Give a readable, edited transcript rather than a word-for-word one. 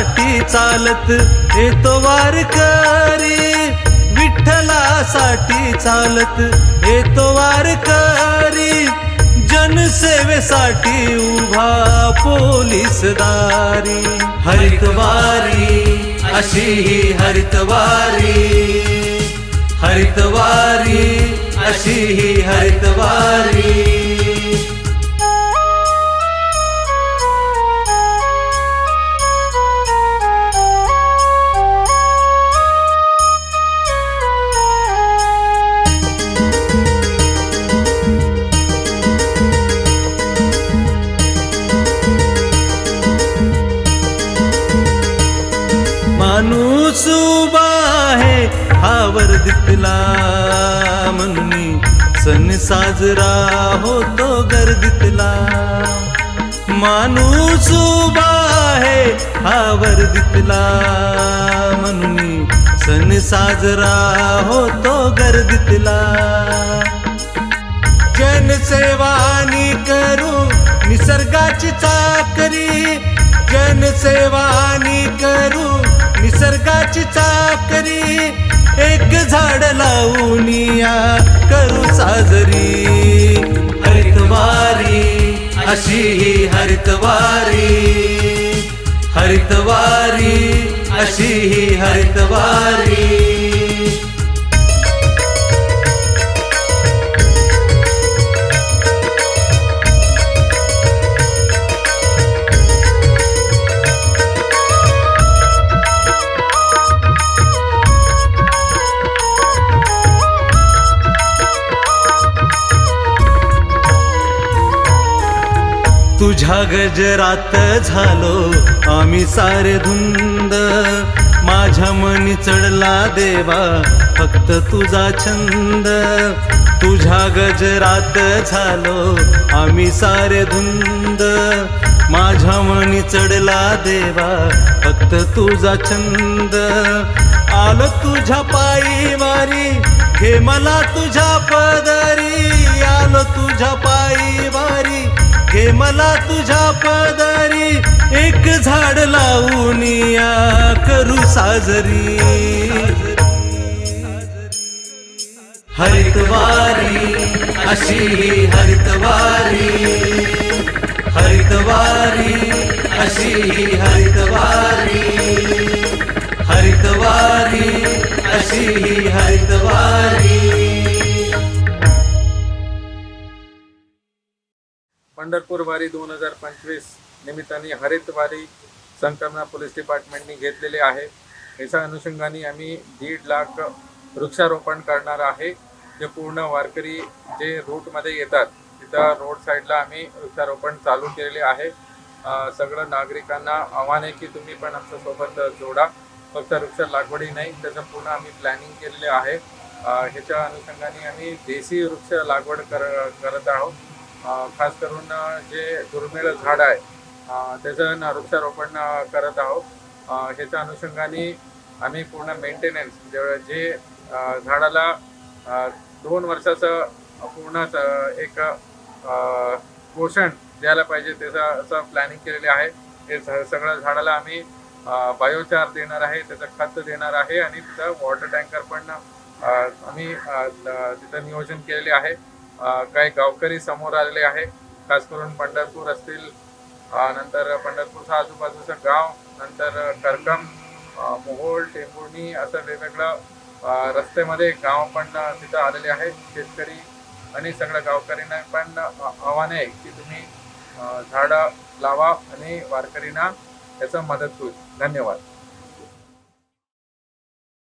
विठ्ठलासाठी चालत येतो वारकरी, विठ्ठलासाठी चालत येतो वारकरी, जनसेवेसाठी उभा पोलीसदारी। हरितवारी अशी ही हरितवारी, हरितवारी अशी ही हरितवारी। माणूस उभा आहे हा वर्दीतला, म्हणून सण साजरा होतो गर्दीतला। माणूस उभा आहे हा वर्दीतला, म्हणून सण साजरा होतो गर्दीतला। जनसेवानी करू निसर्गाची चाकरी, जनसेवानी करू निसर्गाची चाकरी, एक झाड लावून या करू साजरी। हरितवारी अशी ही हरितवारी, हरितवारी अशी ही हरितवारी। तुझ्या गजरात झालो आम्ही सारे धुंद, माझ्या मनी चढला देवा फक्त तुझा छंद। तुझ्या गजरात झालो आम्ही सारे धुंद, माझ्या मनी चढला देवा फक्त तुझा छंद। आलो तुझ्या पायी वारी घे मला तुझ्या पदरी, आलो तुझ्या पायी वारी घे मला तुझ्या पदरी, एक झाड लावून या करू साजरी। हरितवारी अशी ही हरितवारी, हरितवारी अशी ही हरितवारी, हरितवारी अशी ही हरितवारी। पंढरपूर वारी 2025 निमित्ताने हरितवारी संकल्पना पोलीस डिपार्टमेंटने घेतलेली आहे। याच्या अनुषंगाने आम्ही 1.5 लाख वृक्षारोपण करणार आहे। जे पूर्ण वारकरी जे रूटमध्ये येतात तिथं रोड साईडला आम्ही वृक्षारोपण चालू केलेले आहे। सगळं नागरिकांना आव्हान आहे की तुम्ही पण आमच्यासोबत जोडा। फक्त वृक्ष लागवडी नाही, त्याचं पूर्ण आम्ही प्लॅनिंग केलेले आहे। ह्याच्या अनुषंगाने आम्ही देशी वृक्ष लागवड करत आहोत। खास करून जे दुर्मिळ झाड आहे त्याचं वृक्षारोपण करत आहोत। ह्याच्या अनुषंगाने आम्ही पूर्ण मेंटेनन्स जे झाडाला 2 वर्षाचं पूर्ण एक पोषण द्यायला पाहिजे त्याचं प्लॅनिंग केलेले आहे। हे सगळ्या झाडाला आम्ही बायोचार देणार आहे, त्याचं खत देणार आहे आणि तिथं वॉटर टँकर पण आम्ही तिथं नियोजन केलेले आहे। काही गावकरी समोर आलेले आहे, खास करून पंढरपूर असतील, नंतर पंढरपूरच्या आजूबाजूचं गाव, नंतर करकम, मोहोळ, टेंभुर्णी असं वेगवेगळं रस्त्यामध्ये गाव पण तिथं आलेले आहे। शेतकरी आणि सगळ्या गावकऱ्यांना पण आव्हान आहे की तुम्ही झाडं लावा आणि वारकरींना त्याचा मदत होईल। धन्यवाद।